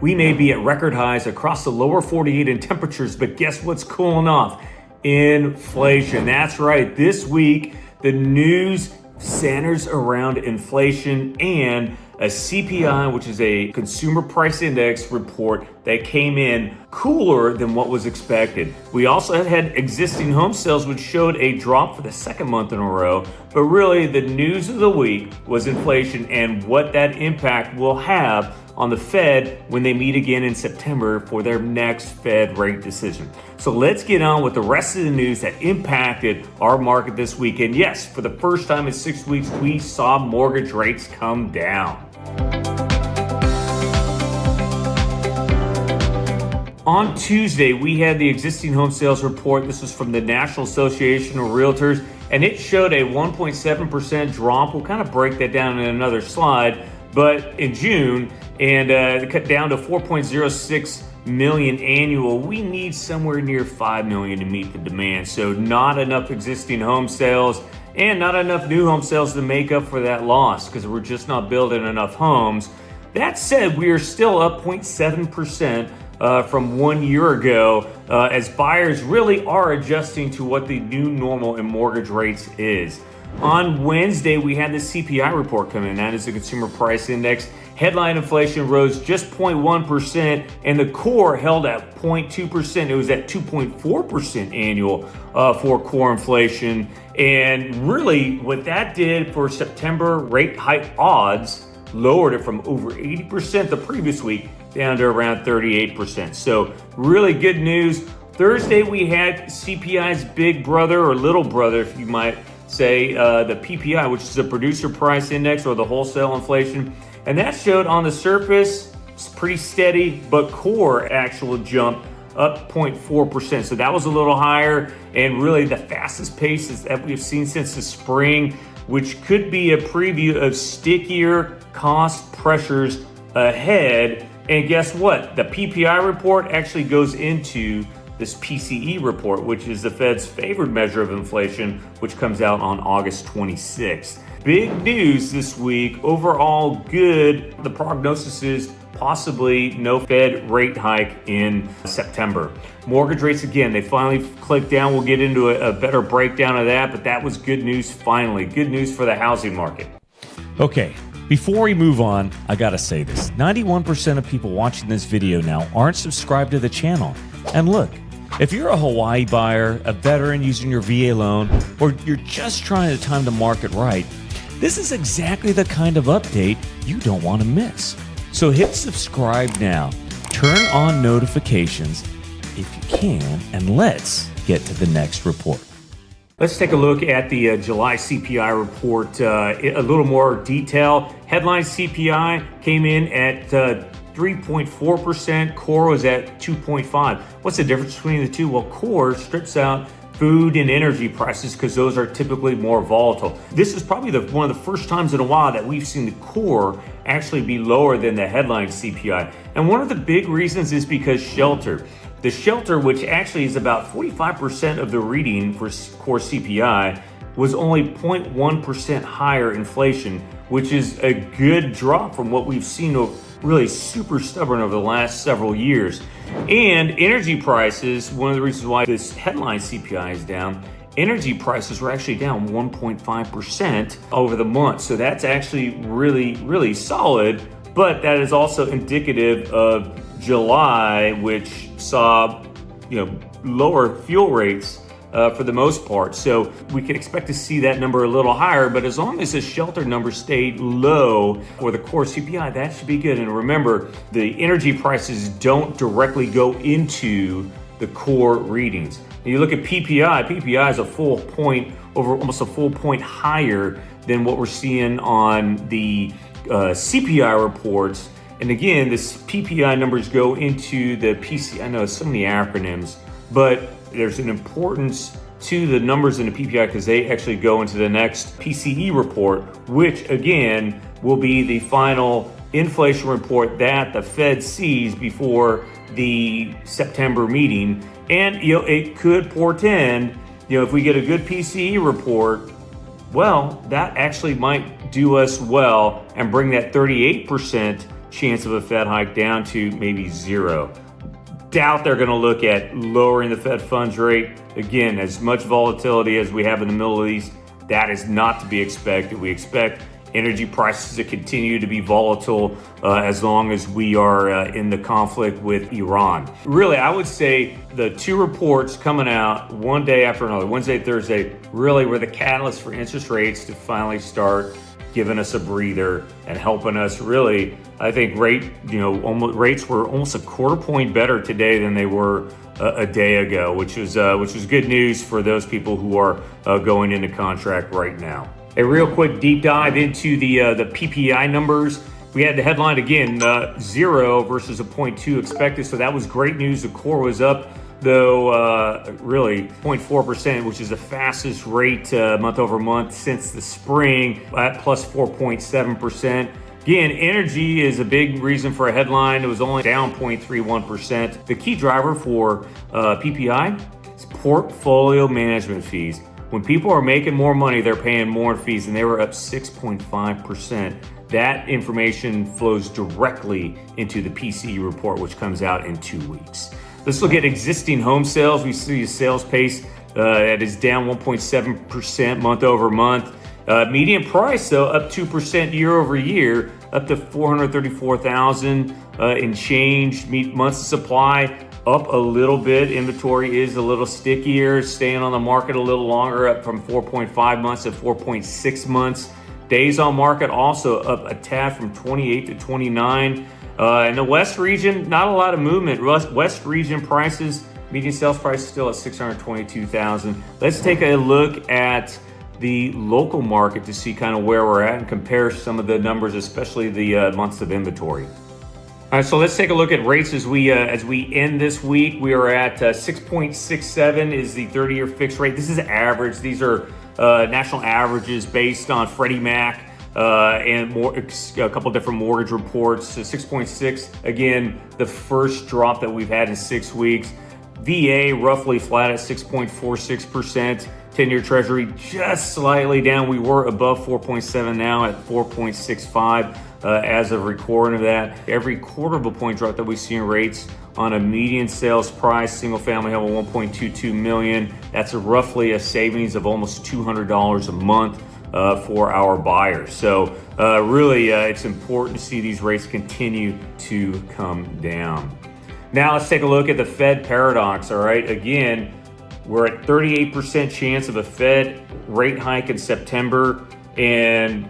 We may be at record highs across the lower 48 in temperatures, but guess what's cooling off? Inflation. That's right. This week, the news centers around inflation and a CPI, which is a consumer price index report that came in cooler than what was expected. We also had existing home sales, which showed a drop for the second month in a row. But really, the news of the week was inflation and what that impact will have on the Fed when they meet again in September for their next Fed rate decision. So let's get on with the rest of the news that impacted our market this weekend. Yes, for the first time in 6 weeks, we saw mortgage rates come down. On Tuesday, we had the existing home sales report. This was from the National Association of Realtors, and it showed a 1.7% drop. We'll kind of break that down in another slide. But in June, and cut down to 4.06 million annual, we need somewhere near 5 million to meet the demand. So not enough existing home sales and not enough new home sales to make up for that loss because we're just not building enough homes. That said, we are still up 0.7% from 1 year ago as buyers really are adjusting to what the new normal in mortgage rates is. On Wednesday, we had the CPI report come in. That is the Consumer Price Index. Headline inflation rose just 0.1%, and the core held at 0.2%. It was at 2.4% annual for core inflation. And really, what that did for September rate hike odds lowered it from over 80% the previous week down to around 38%. So really good news. Thursday, we had CPI's big brother or little brother, if you might say, the PPI, which is the producer price index or the wholesale inflation. And that showed on the surface, it's pretty steady, but core actual jump up 0.4%. So that was a little higher and really the fastest pace that we've seen since the spring, which could be a preview of stickier cost pressures ahead. And guess what? The PPI report actually goes into this PCE report, which is the Fed's favored measure of inflation, which comes out on August 26th. Big news this week. Overall good. The prognosis is possibly no Fed rate hike in September. Mortgage rates, again, they finally clicked down. We'll get into a better breakdown of that, but that was good news finally. Good news for the housing market. Okay, before we move on, I gotta say this. 91% of people watching this video now aren't subscribed to the channel. And look, if you're a Hawaii buyer, a veteran using your VA loan, or you're just trying to time the market right, this is exactly the kind of update you don't want to miss. So hit subscribe now, turn on notifications if you can, and let's get to the next report. Let's take a look at the July CPI report, a little more detail. Headline CPI came in at 3.4%. Core was at 2.5%. What's the difference between the two? Well, core strips out food and energy prices because those are typically more volatile. This is probably one of the first times in a while that we've seen the core actually be lower than the headline CPI. And one of the big reasons is because shelter. The shelter, which actually is about 45% of the reading for core CPI, was only 0.1% higher inflation, which is a good drop from what we've seen really super stubborn over the last several years. And energy prices, one of the reasons why this headline CPI is down, energy prices were actually down 1.5% over the month. So that's actually really, really solid, but that is also indicative of July, which saw, lower fuel rates for the most part. So we can expect to see that number a little higher, but as long as the shelter number stayed low for the core CPI, that should be good. And remember, the energy prices don't directly go into the core readings. When you look at PPI is a full point, almost a full point higher than what we're seeing on the CPI reports. And again, this PPI numbers go into the PCE. I know so many acronyms, but there's an importance to the numbers in the PPI because they actually go into the next PCE report, which again will be the final inflation report that the Fed sees before the September meeting. And it could portend, if we get a good PCE report, well, that actually might do us well and bring that 38% chance of a Fed hike down to maybe 0. Doubt they're going to look at lowering the Fed funds rate. Again, as much volatility as we have in the Middle East, that is not to be expected. We expect energy prices to continue to be volatile as long as we are in the conflict with Iran. Really, I would say the two reports coming out one day after another, Wednesday, Thursday, really were the catalyst for interest rates to finally start giving us a breather and helping us really. I think rates were almost a quarter point better today than they were a day ago, which was good news for those people who are going into contract right now. A real quick deep dive into the PPI numbers. We had the headline again, 0 versus a 0.2 expected, so that was great news. The core was up, though, really 0.4%, which is the fastest rate month over month since the spring, at plus 4.7%. Again, energy is a big reason for a headline. It was only down 0.31%. The key driver for PPI is portfolio management fees. When people are making more money, they're paying more in fees, and they were up 6.5%. That information flows directly into the PCE report, which comes out in 2 weeks. Let's look at existing home sales. We see a sales pace that is down 1.7% month over month. Median price, though, up 2% year over year, up to 434,000 in change. Months of supply up a little bit. Inventory is a little stickier, staying on the market a little longer, up from 4.5 months to 4.6 months. Days on market also up a tad from 28 to 29. In the West region, not a lot of movement. West region prices, median sales price still at 622,000. Let's take a look at the local market to see kind of where we're at and compare some of the numbers, especially the months of inventory. All right, so let's take a look at rates as we end this week. We are at 6.67 is the 30-year fixed rate. This is average. These are national averages based on Freddie Mac and a couple different mortgage reports. So 6.6, again, the first drop that we've had in 6 weeks. VA roughly flat at 6.46%. 10-year Treasury just slightly down. We were above 4.7, now at 4.65 as of recording of that. Every quarter of a point drop that we see in rates on a median sales price, single family home of 1.22 million. That's roughly a savings of almost $200 a month for our buyers. So really, it's important to see these rates continue to come down. Now let's take a look at the Fed paradox. All right, again, we're at 38% chance of a Fed rate hike in September, and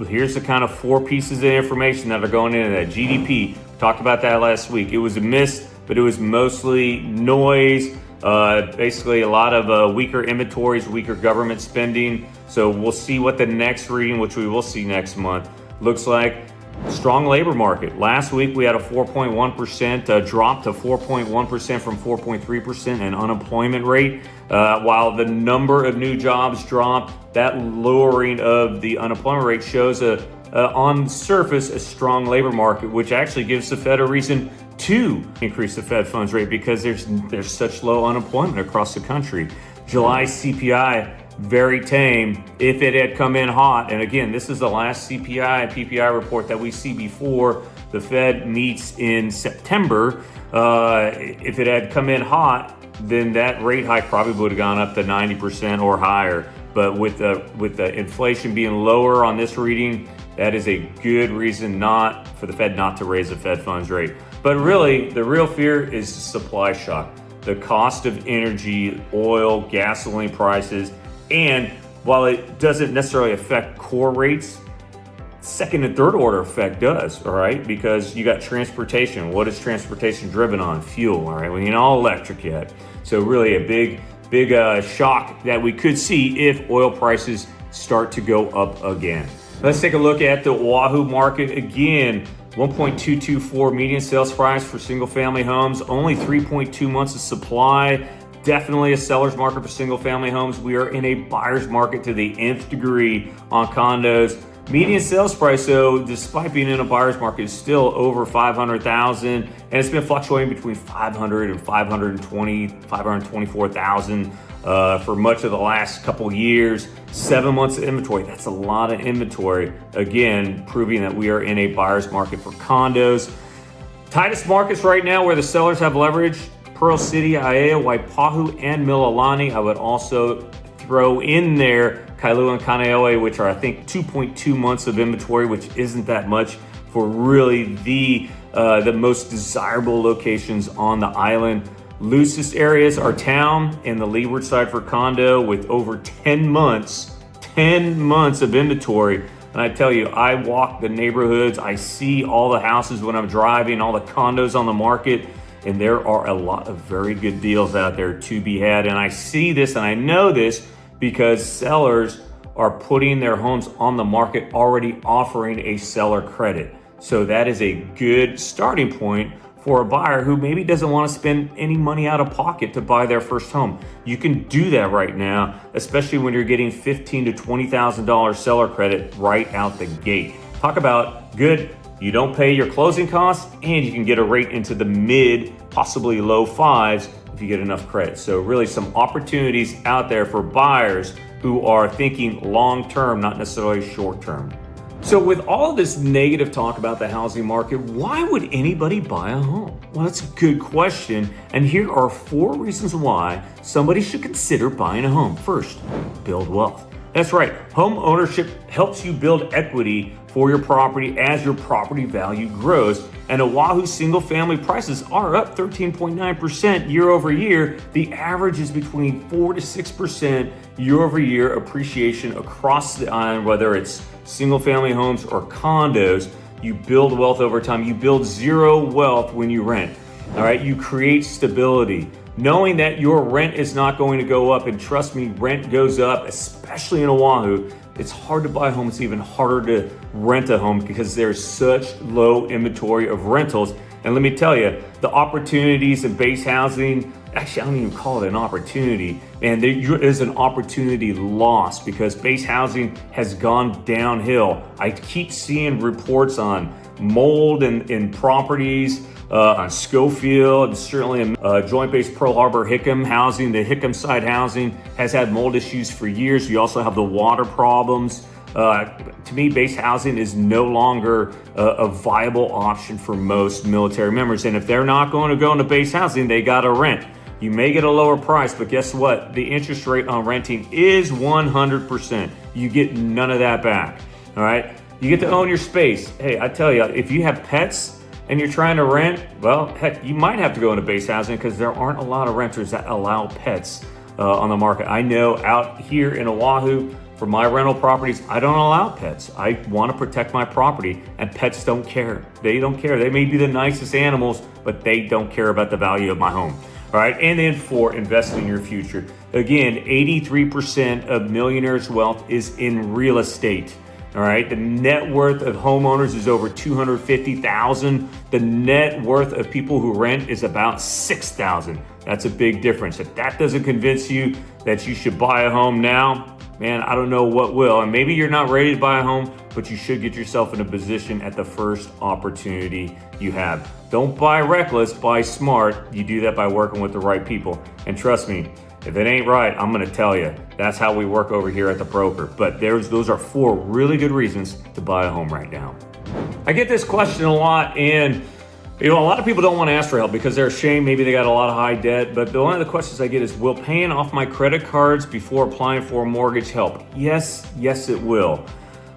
here's the kind of 4 pieces of information that are going into that. GDP, talked about that last week. It was a miss, but it was mostly noise. Basically a lot of weaker inventories, weaker government spending. So we'll see what the next reading, which we will see next month, looks like. Strong labor market. Last week we had a 4.1% drop to 4.1% from 4.3% in unemployment rate. While the number of new jobs dropped, that lowering of the unemployment rate shows on the surface a strong labor market, which actually gives the Fed a reason to increase the Fed funds rate because there's such low unemployment across the country. July CPI, very tame. If it had come in hot, and again, this is the last CPI and PPI report that we see before the Fed meets in September. If it had come in hot, then that rate hike probably would have gone up to 90% or higher. But with the inflation being lower on this reading, that is a good reason not for the Fed not to raise the Fed funds rate. But really, the real fear is supply shock. The cost of energy, oil, gasoline prices. And while it doesn't necessarily affect core rates, second and third order effect does, all right? Because you got transportation. What is transportation driven on? Fuel, all right? We ain't all electric yet. So really a big shock that we could see if oil prices start to go up again. Let's take a look at the Oʻahu market again. 1.224 median sales price for single family homes, only 3.2 months of supply. Definitely a seller's market for single family homes. We are in a buyer's market to the nth degree on condos. Median sales price, though, despite being in a buyer's market, is still over $500,000, and it's been fluctuating between $500,000 and $524,000 for much of the last couple years. 7 months of inventory, that's a lot of inventory. Again, proving that we are in a buyer's market for condos. Tightest markets right now where the sellers have leverage: Pearl City, Aiea, Waipahu, and Mililani. I would also throw in there Kailua and Kaneohe, which are, I think, 2.2 months of inventory, which isn't that much for really the most desirable locations on the island. Loosest areas are town and the leeward side for condo, with over 10 months of inventory. And I tell you, I walk the neighborhoods, I see all the houses when I'm driving, all the condos on the market, and there are a lot of very good deals out there to be had. And I see this and I know this because sellers are putting their homes on the market already offering a seller credit. So that is a good starting point for a buyer who maybe doesn't want to spend any money out of pocket to buy their first home. You can do that right now, especially when you're getting $15,000 to $20,000 seller credit right out the gate. Talk about good. You don't pay your closing costs, and you can get a rate into the mid, possibly low fives if you get enough credit. So really some opportunities out there for buyers who are thinking long-term, not necessarily short-term. So with all of this negative talk about the housing market, why would anybody buy a home? Well, that's a good question. And here are 4 reasons why somebody should consider buying a home. First, build wealth. That's right. Home ownership helps you build equity for your property as your property value grows. And Oʻahu single family prices are up 13.9% year over year. The average is between 4 to 6% year over year appreciation across the island, whether it's single family homes or condos. You build wealth over time. You build zero wealth when you rent. All right. You create stability, knowing that your rent is not going to go up. And trust me, rent goes up, especially in Oʻahu. It's hard to buy a home. It's even harder to rent a home because there's such low inventory of rentals. And let me tell you, the opportunities in base housing, actually, I don't even call it an opportunity. And there is an opportunity lost because base housing has gone downhill. I keep seeing reports on mold in properties, on Schofield, and certainly in Joint Base Pearl Harbor Hickam housing. The Hickam side housing has had mold issues for years. You also have the water problems. To me, base housing is no longer a viable option for most military members. And if they're not going to go into base housing, they got to rent. You may get a lower price, but guess what? The interest rate on renting is 100%. You get none of that back. All right. You get to own your space. Hey, I tell you, if you have pets and you're trying to rent, well, heck, you might have to go into base housing because there aren't a lot of renters that allow pets on the market. I know out here in Oʻahu, for my rental properties, I don't allow pets. I want to protect my property, and pets don't care. They don't care. They may be the nicest animals, but they don't care about the value of my home. All right, and then 4, invest in your future. Again, 83% of millionaires' wealth is in real estate. All right, the net worth of homeowners is over $250,000. The net worth of people who rent is about $6,000. That's a big difference. If that doesn't convince you that you should buy a home now, man, I don't know what will. And maybe you're not ready to buy a home, but you should get yourself in a position at the first opportunity you have. Don't buy reckless, buy smart. You do that by working with the right people. And trust me, if it ain't right, I'm going to tell you. That's how we work over here at the broker. But those are 4 really good reasons to buy a home right now. I get this question a lot, and a lot of people don't want to ask for help because they're ashamed. Maybe they got a lot of high debt. But one of the questions I get is, will paying off my credit cards before applying for a mortgage help? Yes, it will.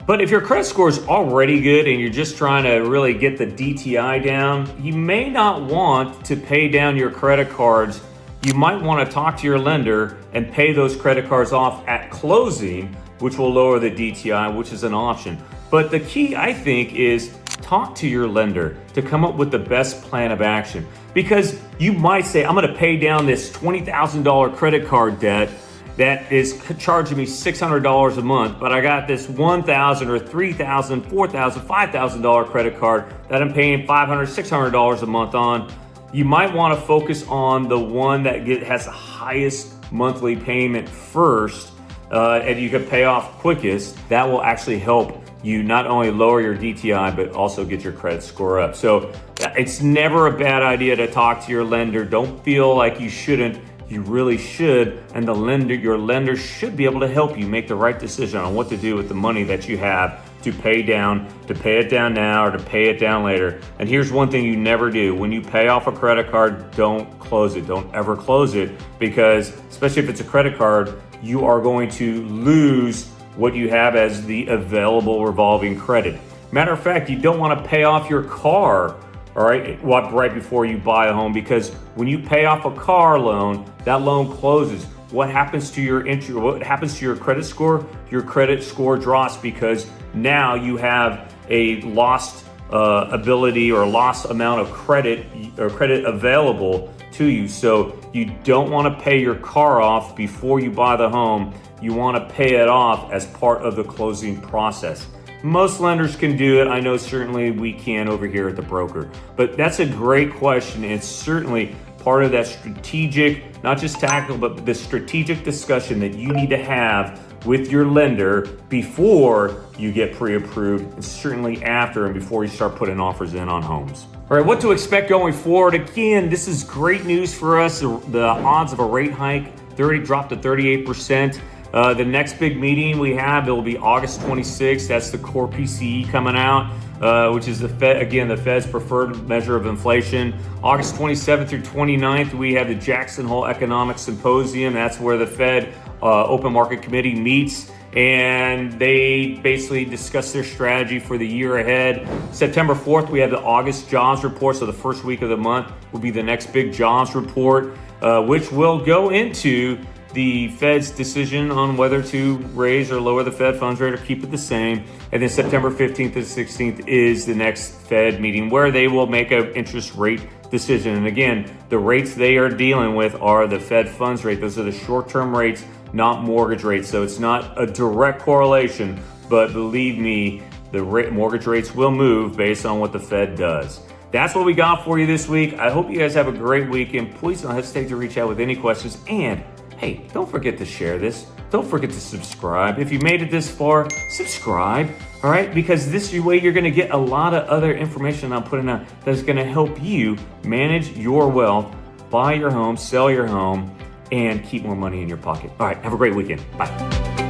But if your credit score is already good and you're just trying to really get the DTI down, you may not want to pay down your credit cards. You might want to talk to your lender and pay those credit cards off at closing, which will lower the DTI, which is an option. But the key, I think, is talk to your lender to come up with the best plan of action. Because you might say, I'm going to pay down this $20,000 credit card debt that is charging me $600 a month, but I got this $1,000 or $3,000, $4,000, $5,000 credit card that I'm paying $500, $600 a month on. You might want to focus on the one that has the highest monthly payment first, and you can pay off quickest. That will actually help you not only lower your DTI, but also get your credit score up. So it's never a bad idea to talk to your lender. Don't feel like you shouldn't you really should, and your lender should be able to help you make the right decision on what to do with the money that you have to pay it down now or to pay it down later. And here's one thing you never do. When you pay off a credit card, don't close it. Don't ever close it, because especially if it's a credit card, you are going to lose what you have as the available revolving credit. Matter of fact, you don't want to pay off your car, all right, right before you buy a home, because when you pay off a car loan, that loan closes. What happens to your interest? What happens to your credit score? Your credit score drops, because now you have a lost ability or lost amount of credit or credit available to you. So you don't want to pay your car off before you buy the home. You want to pay it off as part of the closing process. Most lenders can do it. I know certainly we can over here at the broker. But that's a great question. It's certainly part of that strategic, not just tactical, but the strategic discussion that you need to have with your lender before you get pre-approved, and certainly after and before you start putting offers in on homes. All right, what to expect going forward. Again, this is great news for us. The odds of a rate hike, 30 dropped to 38%. The next big meeting we have, it will be August 26th. That's the core PCE coming out, which is the Fed's preferred measure of inflation. August 27th through 29th, we have the Jackson Hole Economic Symposium. That's where the Fed Open Market Committee meets, and they basically discuss their strategy for the year ahead. September 4th, we have the August jobs report. So the first week of the month will be the next big jobs report, which will go into the Fed's decision on whether to raise or lower the Fed funds rate or keep it the same. And then September 15th to 16th is the next Fed meeting where they will make an interest rate decision. And again, the rates they are dealing with are the Fed funds rate. Those are the short-term rates, not mortgage rates. So it's not a direct correlation, but believe me, the mortgage rates will move based on what the Fed does. That's what we got for you this week. I hope you guys have a great weekend. Please don't hesitate to reach out with any questions. And hey, don't forget to share this. Don't forget to subscribe. If you made it this far, subscribe, all right? Because this way you're gonna get a lot of other information I'm putting out that's gonna help you manage your wealth, buy your home, sell your home, and keep more money in your pocket. All right, have a great weekend. Bye.